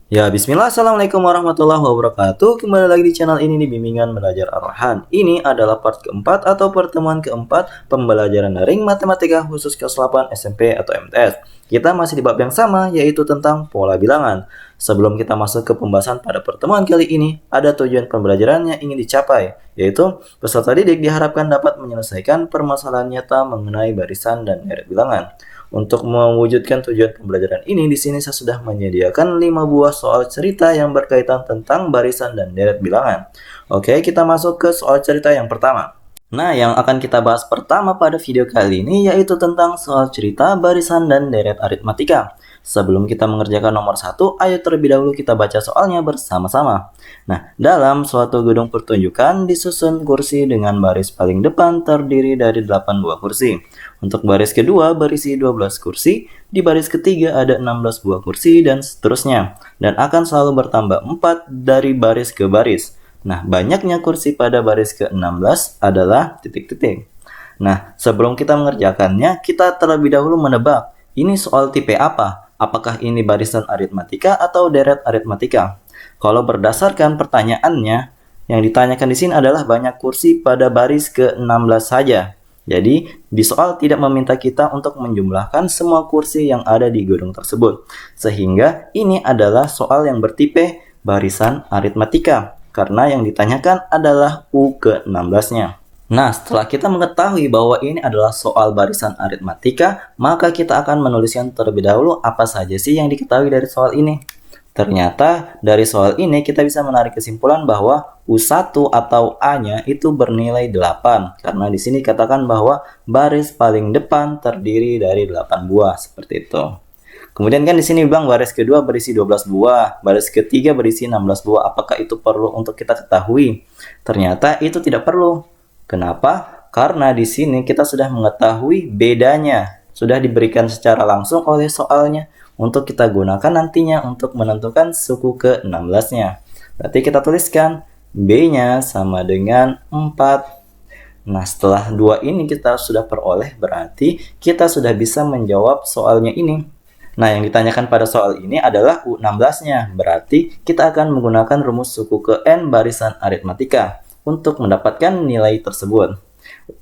Ya, bismillah, assalamualaikum warahmatullahi wabarakatuh. Kembali lagi di channel ini di Bimbingan Belajar Ar-Rahman. Ini adalah part keempat atau pertemuan keempat pembelajaran daring matematika khusus kelas 8 SMP atau MTS. Kita masih di bab yang sama, yaitu tentang pola bilangan. Sebelum kita masuk ke pembahasan pada pertemuan kali ini, ada tujuan pembelajaran yang ingin dicapai, yaitu peserta didik diharapkan dapat menyelesaikan permasalahan nyata mengenai barisan dan deret bilangan. Untuk mewujudkan tujuan pembelajaran ini, di sini saya sudah menyediakan 5 buah soal cerita yang berkaitan tentang barisan dan deret bilangan. Oke, kita masuk ke soal cerita yang pertama. Nah, yang akan kita bahas pertama pada video kali ini yaitu tentang soal cerita barisan dan deret aritmatika. Sebelum kita mengerjakan nomor 1, ayo terlebih dahulu kita baca soalnya bersama-sama. Nah, dalam suatu gedung pertunjukan disusun kursi dengan baris paling depan terdiri dari 8 buah kursi. Untuk baris kedua berisi 12 kursi, di baris ketiga ada 16 buah kursi dan seterusnya. Dan akan selalu bertambah 4 dari baris ke baris. Nah, banyaknya kursi pada baris ke-16 adalah titik-titik. Nah, sebelum kita mengerjakannya, kita terlebih dahulu menebak, ini soal tipe apa? Apakah ini barisan aritmatika atau deret aritmatika? Kalau berdasarkan pertanyaannya, yang ditanyakan di sini adalah banyak kursi pada baris ke-16 saja. Jadi, di soal tidak meminta kita untuk menjumlahkan semua kursi yang ada di gedung tersebut. Sehingga ini adalah soal yang bertipe barisan aritmatika, karena yang ditanyakan adalah U ke-16-nya. Nah, setelah kita mengetahui bahwa ini adalah soal barisan aritmatika, maka kita akan menuliskan terlebih dahulu apa saja sih yang diketahui dari soal ini. Ternyata dari soal ini kita bisa menarik kesimpulan bahwa U1 atau A-nya itu bernilai 8, karena di sini katakan bahwa baris paling depan terdiri dari 8 buah, seperti itu. Kemudian kan di sini bilang baris kedua berisi 12 buah, baris ketiga berisi 16 buah. Apakah itu perlu untuk kita ketahui? Ternyata itu tidak perlu. Kenapa? Karena di sini kita sudah mengetahui bedanya. Sudah diberikan secara langsung oleh soalnya untuk kita gunakan nantinya untuk menentukan suku ke-16-nya. Berarti kita tuliskan B-nya sama dengan 4. Nah, setelah 2 ini kita sudah peroleh, berarti kita sudah bisa menjawab soalnya ini. Nah, yang ditanyakan pada soal ini adalah U16-nya. Berarti kita akan menggunakan rumus suku ke N barisan aritmatika untuk mendapatkan nilai tersebut.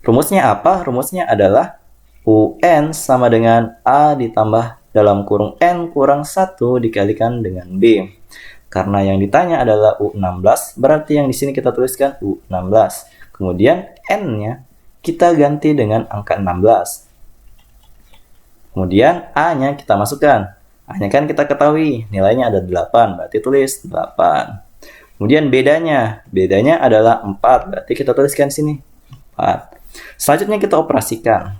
Rumusnya apa? Rumusnya adalah UN sama dengan A ditambah dalam kurung N kurang 1 dikalikan dengan B. Karena yang ditanya adalah U16, berarti yang di sini kita tuliskan U16. Kemudian N-nya kita ganti dengan angka 16. Kemudian A-nya kita masukkan. A-nya kan kita ketahui nilainya ada 8, berarti tulis 8. Kemudian bedanya adalah 4, berarti kita tuliskan sini 4. Selanjutnya kita operasikan.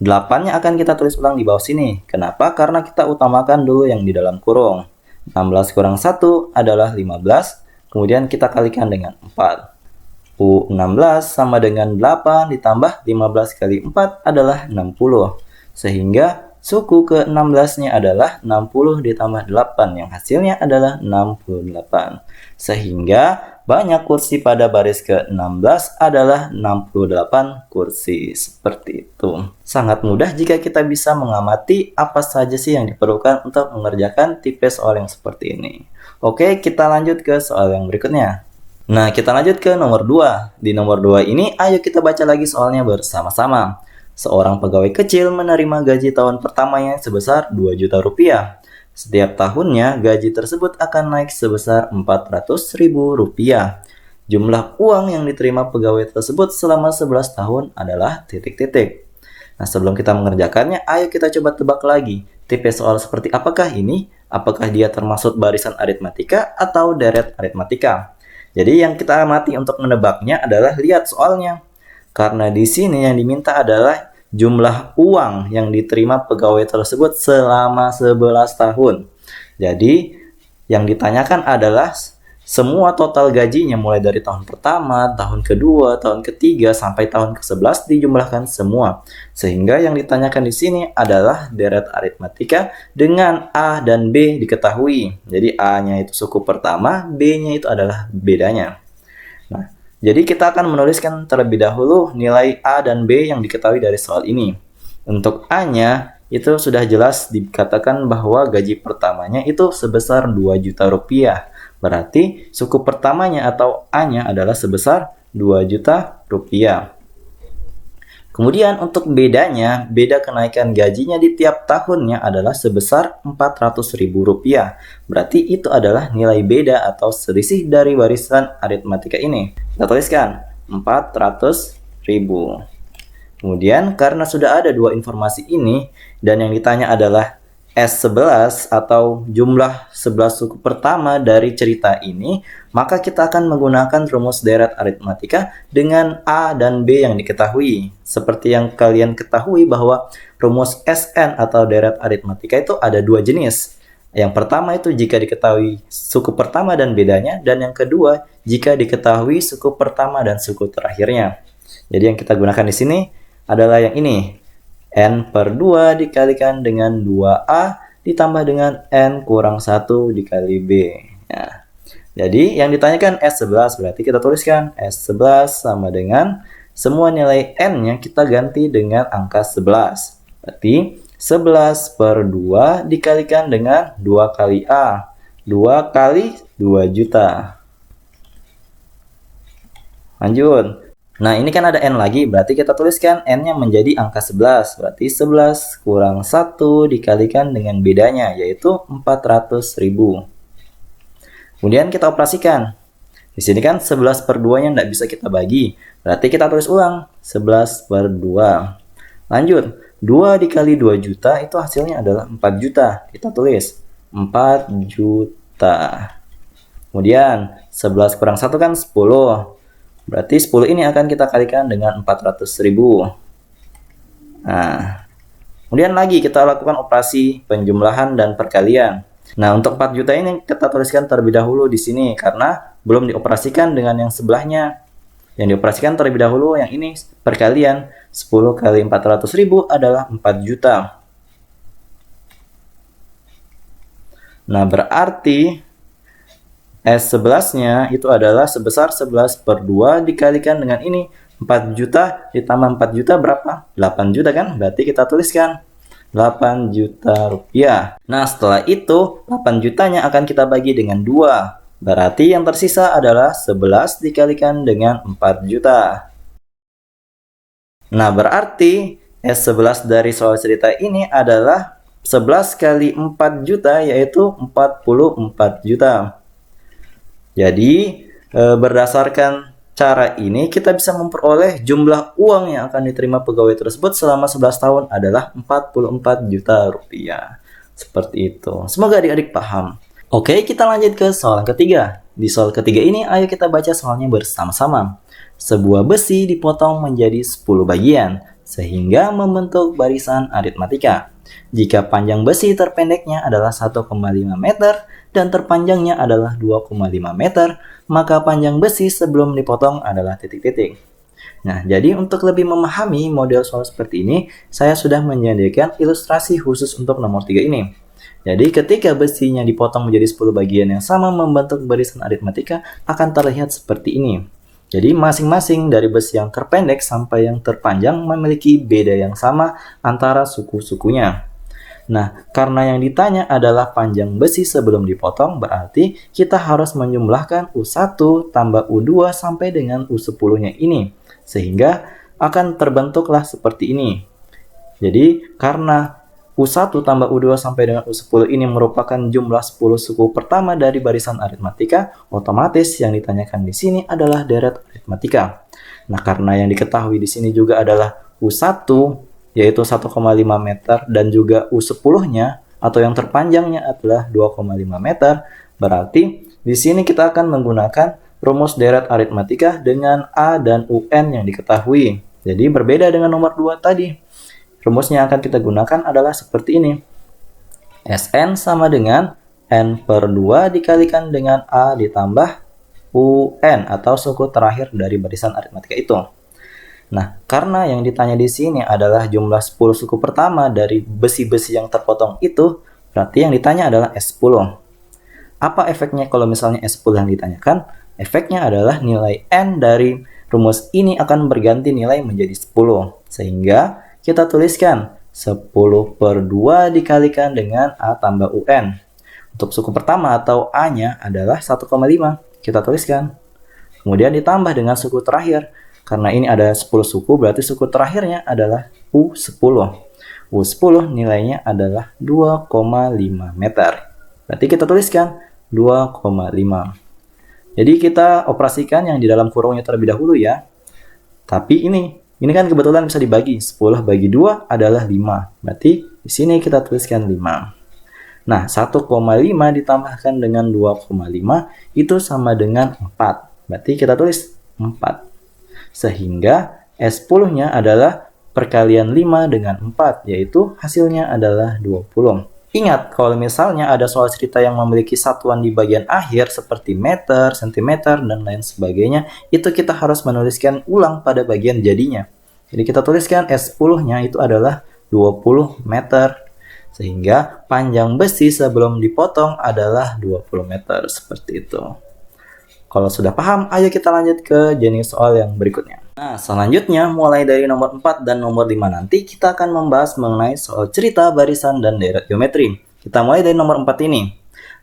8-nya akan kita tulis ulang di bawah sini. Kenapa? Karena kita utamakan dulu yang di dalam kurung. 16 kurang 1 adalah 15, kemudian kita kalikan dengan 4. U16 sama dengan 8 ditambah 15 kali 4 adalah 60. Sehingga suku ke-16-nya adalah 60 ditambah 8 yang hasilnya adalah 68. Sehingga banyak kursi pada baris ke-16 adalah 68 kursi. Seperti itu. Sangat mudah jika kita bisa mengamati apa saja sih yang diperlukan untuk mengerjakan tipe soal yang seperti ini. Oke, kita lanjut ke soal yang berikutnya. Nah, kita lanjut ke nomor 2. Di nomor 2 ini, ayo kita baca lagi soalnya bersama-sama. Seorang pegawai kecil menerima gaji tahun pertamanya sebesar 2 juta rupiah. Setiap tahunnya, gaji tersebut akan naik sebesar 400 ribu rupiah. Jumlah uang yang diterima pegawai tersebut selama 11 tahun adalah titik-titik. Nah, sebelum kita mengerjakannya, ayo kita coba tebak lagi. Tipe soal seperti apakah ini? Apakah dia termasuk barisan aritmatika atau deret aritmatika? Jadi yang kita amati untuk menebaknya adalah lihat soalnya. Karena di sini yang diminta adalah jumlah uang yang diterima pegawai tersebut selama 11 tahun. Jadi, yang ditanyakan adalah semua total gajinya mulai dari tahun pertama, tahun kedua, tahun ketiga, sampai tahun ke-11 dijumlahkan semua. Sehingga yang ditanyakan di sini adalah deret aritmatika dengan A dan B diketahui. Jadi A-nya itu suku pertama, B-nya itu adalah bedanya. Nah, jadi kita akan menuliskan terlebih dahulu nilai A dan B yang diketahui dari soal ini. Untuk A-nya itu sudah jelas dikatakan bahwa gaji pertamanya itu sebesar 2 juta rupiah. Berarti suku pertamanya atau A-nya adalah sebesar 2 juta rupiah. Kemudian untuk bedanya, beda kenaikan gajinya di tiap tahunnya adalah sebesar Rp400.000. Berarti itu adalah nilai beda atau selisih dari barisan aritmatika ini. Kita tuliskan 400.000. Kemudian karena sudah ada dua informasi ini dan yang ditanya adalah S11 atau jumlah 11 suku pertama dari cerita ini, maka kita akan menggunakan rumus deret aritmatika dengan A dan B yang diketahui. Seperti yang kalian ketahui bahwa rumus SN atau deret aritmatika itu ada dua jenis. Yang pertama itu jika diketahui suku pertama dan bedanya, dan yang kedua jika diketahui suku pertama dan suku terakhirnya. Jadi yang kita gunakan di sini adalah yang ini. N per 2 dikalikan dengan 2A ditambah dengan N kurang 1 dikali B. Ya. Jadi yang ditanyakan S11, berarti kita tuliskan S11 sama dengan semua nilai N-nya kita ganti dengan angka 11. Berarti 11 per 2 dikalikan dengan 2 kali A. 2 kali 2 juta. Lanjut. Nah, ini kan ada N lagi, berarti kita tuliskan N-nya menjadi angka 11. Berarti 11 kurang 1 dikalikan dengan bedanya, yaitu 400.000. Kemudian kita operasikan. Di sini kan 11 per 2-nya tidak bisa kita bagi. Berarti kita tulis ulang, 11 per 2. Lanjut, 2 dikali 2 juta itu hasilnya adalah 4 juta. Kita tulis 4 juta. Kemudian, 11 kurang 1 kan 10. Berarti 10 ini akan kita kalikan dengan 400.000. Nah, kemudian lagi kita lakukan operasi penjumlahan dan perkalian. Nah, untuk 4 juta ini kita tuliskan terlebih dahulu di sini karena belum dioperasikan dengan yang sebelahnya. Yang dioperasikan terlebih dahulu yang ini perkalian 10 kali 400.000 adalah 4 juta. Nah, berarti S11-nya itu adalah sebesar 11 per 2 dikalikan dengan ini. 4 juta ditambah 4 juta berapa? 8 juta kan? Berarti kita tuliskan 8 juta rupiah. Nah, setelah itu 8 jutanya akan kita bagi dengan 2. Berarti yang tersisa adalah 11 dikalikan dengan 4 juta. Nah, berarti S11 dari soal cerita ini adalah 11 kali 4 juta yaitu 44 juta. Jadi, berdasarkan cara ini, kita bisa memperoleh jumlah uang yang akan diterima pegawai tersebut selama 11 tahun adalah 44 juta rupiah. Seperti itu. Semoga adik-adik paham. Oke, kita lanjut ke soal ketiga. Di soal ketiga ini, ayo kita baca soalnya bersama-sama. Sebuah besi dipotong menjadi 10 bagian, sehingga membentuk barisan aritmatika. Jika panjang besi terpendeknya adalah 1,5 meter dan terpanjangnya adalah 2,5 meter, maka panjang besi sebelum dipotong adalah titik-titik. Nah, jadi untuk lebih memahami model soal seperti ini, saya sudah menyediakan ilustrasi khusus untuk nomor 3 ini. Jadi ketika besinya dipotong menjadi 10 bagian yang sama membentuk barisan aritmatika akan terlihat seperti ini. Jadi masing-masing dari besi yang terpendek sampai yang terpanjang memiliki beda yang sama antara suku-sukunya. Nah, karena yang ditanya adalah panjang besi sebelum dipotong, berarti kita harus menjumlahkan U1 tambah U2 sampai dengan U10-nya ini. Sehingga akan terbentuklah seperti ini. Jadi, karena U1 tambah U2 sampai dengan U10 ini merupakan jumlah 10 suku pertama dari barisan aritmatika, otomatis yang ditanyakan di sini adalah deret aritmatika. Nah, karena yang diketahui di sini juga adalah U1 yaitu 1,5 meter dan juga U10-nya atau yang terpanjangnya adalah 2,5 meter, berarti di sini kita akan menggunakan rumus deret aritmatika dengan A dan UN yang diketahui. Jadi berbeda dengan nomor 2 tadi. Rumusnya akan kita gunakan adalah seperti ini. SN sama dengan N per 2 dikalikan dengan A ditambah UN atau suku terakhir dari barisan aritmatika itu. Nah, karena yang ditanya di sini adalah jumlah 10 suku pertama dari besi-besi yang terpotong itu, berarti yang ditanya adalah S10. Apa efeknya kalau misalnya S10 yang ditanyakan? Efeknya adalah nilai N dari rumus ini akan berganti nilai menjadi 10. Sehingga kita tuliskan 10/2 dikalikan dengan A tambah UN. Untuk suku pertama atau A-nya adalah 1,5. Kita tuliskan. Kemudian ditambah dengan suku terakhir. Karena ini ada 10 suku, berarti suku terakhirnya adalah U10. U10 nilainya adalah 2,5 meter. Berarti kita tuliskan 2,5. Jadi kita operasikan yang di dalam kurungnya terlebih dahulu ya. Tapi ini kan kebetulan bisa dibagi. 10 bagi 2 adalah 5. Berarti di sini kita tuliskan 5. Nah, 1,5 ditambahkan dengan 2,5 itu sama dengan 4. Berarti kita tulis 4. Sehingga S10-nya adalah perkalian 5 dengan 4, yaitu hasilnya adalah 20. Ingat, kalau misalnya ada soal cerita yang memiliki satuan di bagian akhir seperti meter, sentimeter, dan lain sebagainya, itu kita harus menuliskan ulang pada bagian jadinya. Jadi kita tuliskan S10-nya itu adalah 20 meter. Sehingga panjang besi sebelum dipotong adalah 20 meter. Seperti itu. Kalau sudah paham, ayo kita lanjut ke jenis soal yang berikutnya. Nah, selanjutnya mulai dari nomor 4 dan nomor 5 nanti kita akan membahas mengenai soal cerita barisan dan deret geometri. Kita mulai dari nomor 4 ini.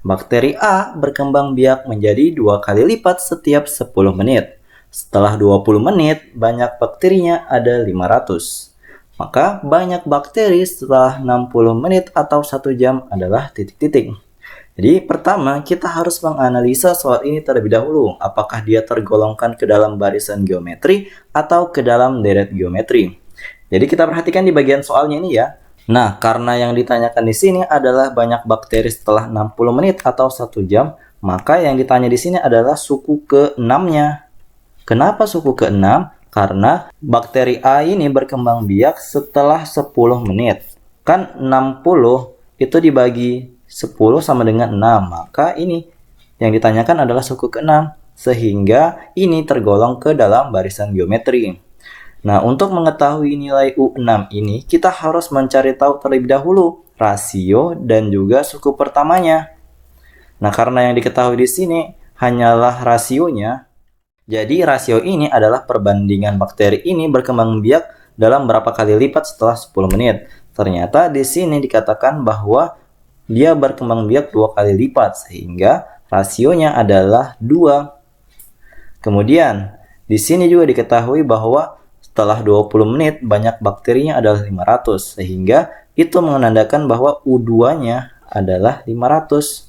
Bakteri A berkembang biak menjadi 2 kali lipat setiap 10 menit. Setelah 20 menit, banyak bakterinya ada 500. Maka banyak bakteri setelah 60 menit atau 1 jam adalah titik-titik. Jadi pertama kita harus menganalisa soal ini terlebih dahulu. Apakah dia tergolongkan ke dalam barisan geometri atau ke dalam deret geometri. Jadi kita perhatikan di bagian soalnya ini ya. Nah, karena yang ditanyakan di sini adalah banyak bakteri setelah 60 menit atau 1 jam, maka yang ditanya di sini adalah suku ke-6-nya. Kenapa suku ke-6? Karena bakteri A ini berkembang biak setelah 10 menit. Kan 60 itu dibagi 10 sama dengan 6. Maka ini yang ditanyakan adalah suku ke-6. Sehingga ini tergolong ke dalam barisan geometri. Nah, untuk mengetahui nilai U6 ini, kita harus mencari tahu terlebih dahulu rasio dan juga suku pertamanya. Nah, karena yang diketahui di sini hanyalah rasionya, jadi rasio ini adalah perbandingan bakteri ini berkembang biak dalam berapa kali lipat setelah 10 menit. Ternyata di sini dikatakan bahwa dia berkembang biak 2 kali lipat, sehingga rasionya adalah 2. Kemudian, di sini juga diketahui bahwa setelah 20 menit banyak bakterinya adalah 500, sehingga itu menandakan bahwa U2-nya adalah 500.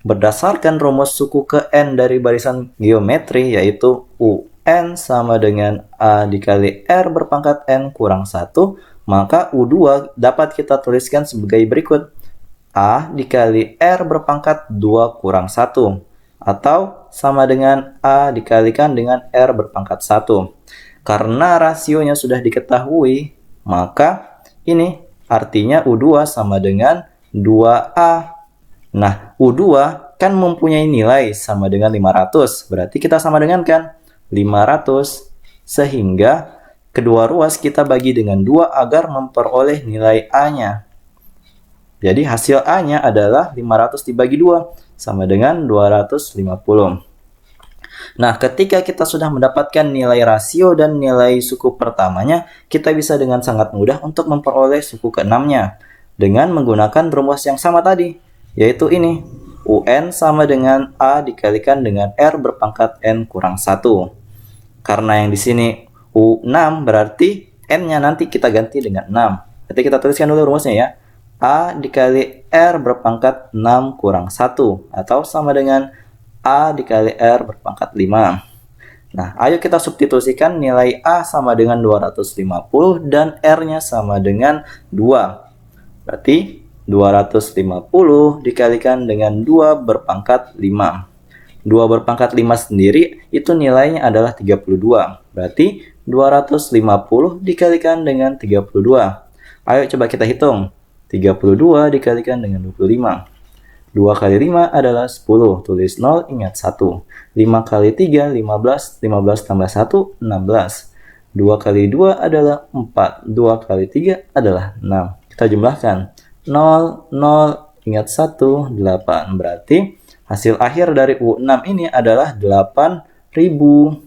Berdasarkan rumus suku ke N dari barisan geometri, yaitu UN sama dengan A dikali R berpangkat N kurang 1, maka U2 dapat kita tuliskan sebagai berikut. A dikali R berpangkat 2 kurang 1, atau sama dengan A dikalikan dengan R berpangkat 1. Karena rasionya sudah diketahui, maka ini artinya U2 sama dengan 2A. Nah, U2 kan mempunyai nilai sama dengan 500. Berarti kita sama dengan kan 500. Sehingga kedua ruas kita bagi dengan 2 agar memperoleh nilai A-nya. Jadi hasil A-nya adalah 500 dibagi 2 sama dengan 250. Nah, ketika kita sudah mendapatkan nilai rasio dan nilai suku pertamanya, kita bisa dengan sangat mudah untuk memperoleh suku ke-6-nya dengan menggunakan rumus yang sama tadi, yaitu ini. UN sama dengan A dikalikan dengan R berpangkat N kurang 1. Karena yang di sini U6 berarti N-nya nanti kita ganti dengan 6. Berarti kita tuliskan dulu rumusnya ya. A dikali R berpangkat 6 kurang 1. Atau sama dengan A dikali R berpangkat 5. Nah, ayo kita substitusikan nilai A sama dengan 250 dan R-nya sama dengan 2. Berarti 250 dikalikan dengan 2 berpangkat 5. 2 berpangkat 5 sendiri itu nilainya adalah 32. Berarti 250 dikalikan dengan 32. Ayo coba kita hitung. 32 dikalikan dengan 25. 2 kali 5 adalah 10. Tulis 0, ingat 1. 5 kali 3, 15. 15 tambah 1, 16. 2 kali 2 adalah 4. 2 kali 3 adalah 6. Kita jumlahkan. 0, 0, ingat 1, 8. Berarti hasil akhir dari U6 ini adalah 8.000.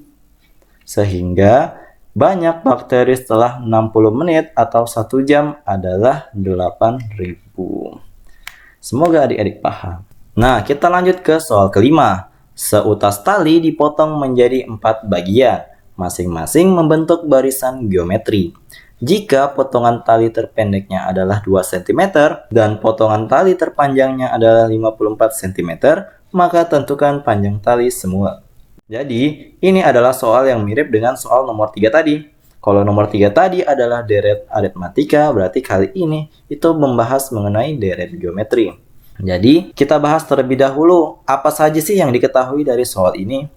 Sehingga Banyak bakteri setelah 60 menit atau 1 jam adalah 8.000. Semoga adik-adik paham. Nah, kita lanjut ke soal kelima. Seutas tali dipotong menjadi 4 bagian, masing-masing membentuk barisan geometri. Jika potongan tali terpendeknya adalah 2 cm dan potongan tali terpanjangnya adalah 54 cm, maka tentukan panjang tali semua. Jadi, ini adalah soal yang mirip dengan soal nomor 3 tadi. Kalau nomor 3 tadi adalah deret aritmatika, berarti kali ini itu membahas mengenai deret geometri. Jadi, kita bahas terlebih dahulu apa saja sih yang diketahui dari soal ini.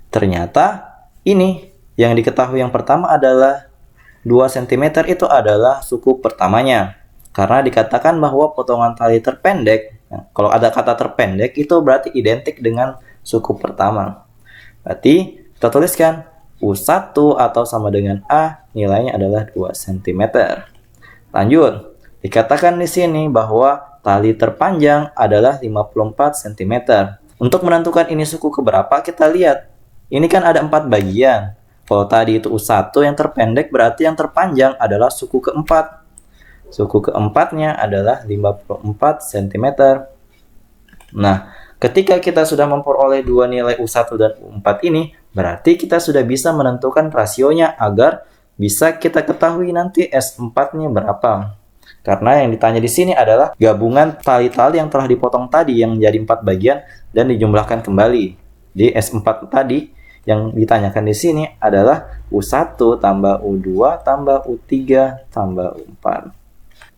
Ternyata, ini yang diketahui yang pertama adalah 2 cm itu adalah suku pertamanya. Karena dikatakan bahwa potongan tali terpendek, kalau ada kata terpendek itu berarti identik dengan suku pertama. Berarti kita tuliskan U1 atau sama dengan A, nilainya adalah 2 cm. Lanjut, dikatakan di sini bahwa tali terpanjang adalah 54 cm. Untuk menentukan ini suku keberapa, kita lihat. Ini kan ada 4 bagian. Kalau tadi itu U1 yang terpendek, berarti yang terpanjang adalah suku keempat. Suku keempatnya adalah 54 cm. Nah, ketika kita sudah memperoleh dua nilai U1 dan U4 ini, berarti kita sudah bisa menentukan rasionya agar bisa kita ketahui nanti S4-nya berapa. Karena yang ditanya di sini adalah gabungan tali-tali yang telah dipotong tadi yang menjadi 4 bagian dan dijumlahkan kembali. Di S4 tadi yang ditanyakan di sini adalah U1 tambah U2 tambah U3 tambah U4.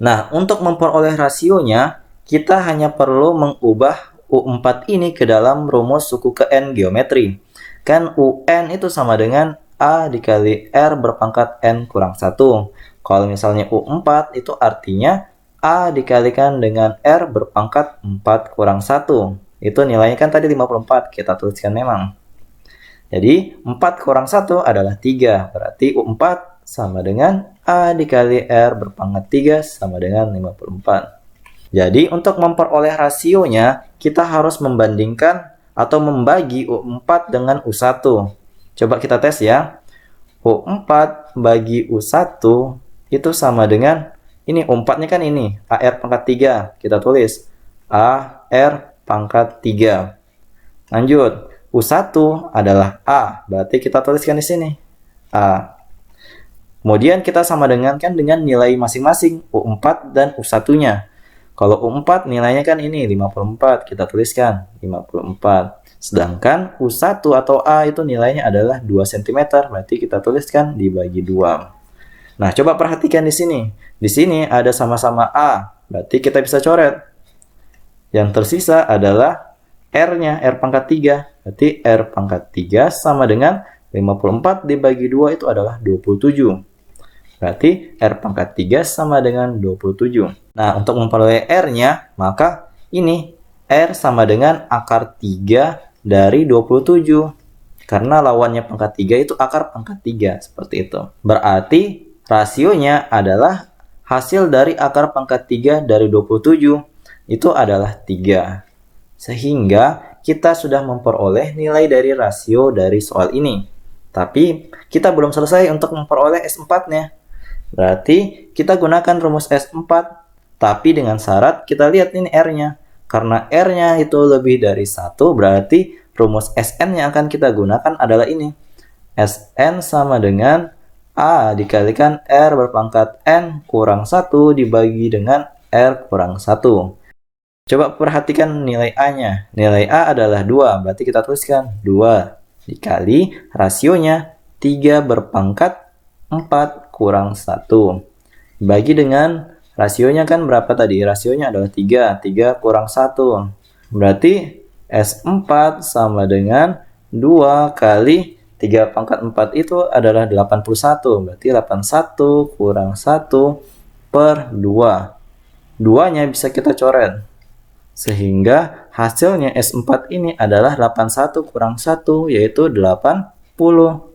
Nah, untuk memperoleh rasionya, kita hanya perlu mengubah U4 ini ke dalam rumus suku ke N geometri. Kan UN itu sama dengan A dikali R berpangkat N kurang 1. Kalau misalnya U4 itu artinya A dikalikan dengan R berpangkat 4 kurang 1. Itu nilainya kan tadi 54, kita tuliskan memang. Jadi 4 kurang 1 adalah 3, berarti U4 sama dengan A dikali R berpangkat 3 sama dengan 54. Jadi untuk memperoleh rasionya, kita harus membandingkan atau membagi U4 dengan U1. Coba kita tes ya. U4 bagi U1 itu sama dengan, ini U4-nya kan ini, AR pangkat 3. Kita tulis AR pangkat 3. Lanjut, U1 adalah A, berarti kita tuliskan di sini A. Kemudian kita sama dengan nilai masing-masing U4 dan U1-nya. Kalau U4 nilainya kan ini 54, kita tuliskan 54. Sedangkan U1 atau A itu nilainya adalah 2 cm, berarti kita tuliskan dibagi 2. Nah, coba perhatikan di sini. Di sini ada sama-sama A, berarti kita bisa coret. Yang tersisa adalah R-nya, R pangkat 3. Berarti R pangkat 3 sama dengan 54 dibagi 2 itu adalah 27. Berarti R pangkat 3 sama dengan 27. Nah, untuk memperoleh R-nya, maka ini R sama dengan akar 3 dari 27. Karena lawannya pangkat 3 itu akar pangkat 3, seperti itu. Berarti rasionya adalah hasil dari akar pangkat 3 dari 27, itu adalah 3. Sehingga kita sudah memperoleh nilai dari rasio dari soal ini. Tapi kita belum selesai untuk memperoleh S4-nya. Berarti kita gunakan rumus S4, tapi dengan syarat kita lihat ini R-nya. Karena R-nya itu lebih dari 1, berarti rumus Sn yang akan kita gunakan adalah ini. Sn sama dengan A dikalikan R berpangkat N kurang 1 dibagi dengan R kurang 1. Coba perhatikan nilai A-nya. Nilai A adalah 2, berarti kita tuliskan 2 dikali rasionya 3 berpangkat 4 kurang 1. Bagi dengan rasionya kan berapa tadi? Rasionya adalah 3. 3 kurang 1. Berarti S4 sama dengan 2 kali 3 pangkat 4 itu adalah 81. Berarti 81 kurang 1 per 2. 2-nya bisa kita coret. Sehingga hasilnya S4 ini adalah 81 kurang 1, yaitu 80.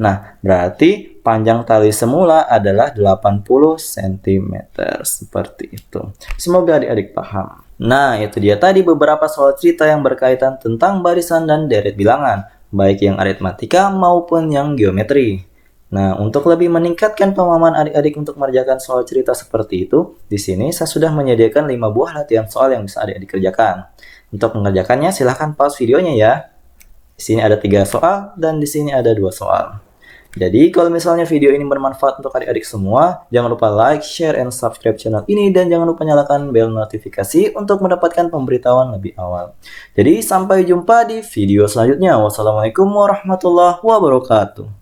Nah, berarti panjang tali semula adalah 80 cm. Seperti itu. Semoga adik-adik paham. Nah, itu dia tadi beberapa soal cerita yang berkaitan tentang barisan dan deret bilangan, baik yang aritmatika maupun yang geometri. Nah, untuk lebih meningkatkan pemahaman adik-adik untuk mengerjakan soal cerita seperti itu, di sini saya sudah menyediakan 5 buah latihan soal yang bisa adik-adik kerjakan. Untuk mengerjakannya, silahkan pause videonya ya. Di sini ada 3 soal, dan di sini ada 2 soal. Jadi, kalau misalnya video ini bermanfaat untuk adik-adik semua, jangan lupa like, share, and subscribe channel ini, dan jangan lupa nyalakan bel notifikasi untuk mendapatkan pemberitahuan lebih awal. Jadi, sampai jumpa di video selanjutnya. Wassalamualaikum warahmatullahi wabarakatuh.